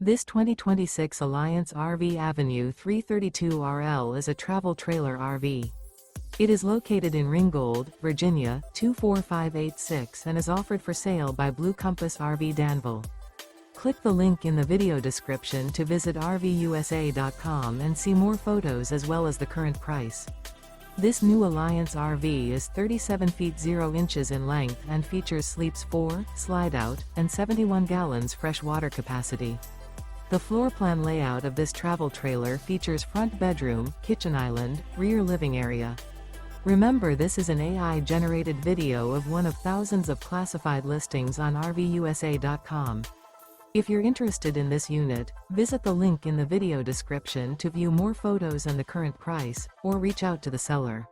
This 2026 Alliance RV Avenue 332 RL is a travel trailer RV. It is located in Ringgold, Virginia, 24586 and is offered for sale by Blue Compass RV Danville. Click the link in the video description to visit RVUSA.com and see more photos as well as the current price. This new Alliance RV is 37 feet 0 inches in length and features sleeps 4, slide-out, and 71 gallons fresh water capacity. The floor plan layout of this travel trailer features front bedroom, kitchen island, rear living area. Remember, this is an AI-generated video of one of thousands of classified listings on RVUSA.com. If you're interested in this unit, visit the link in the video description to view more photos and the current price, or reach out to the seller.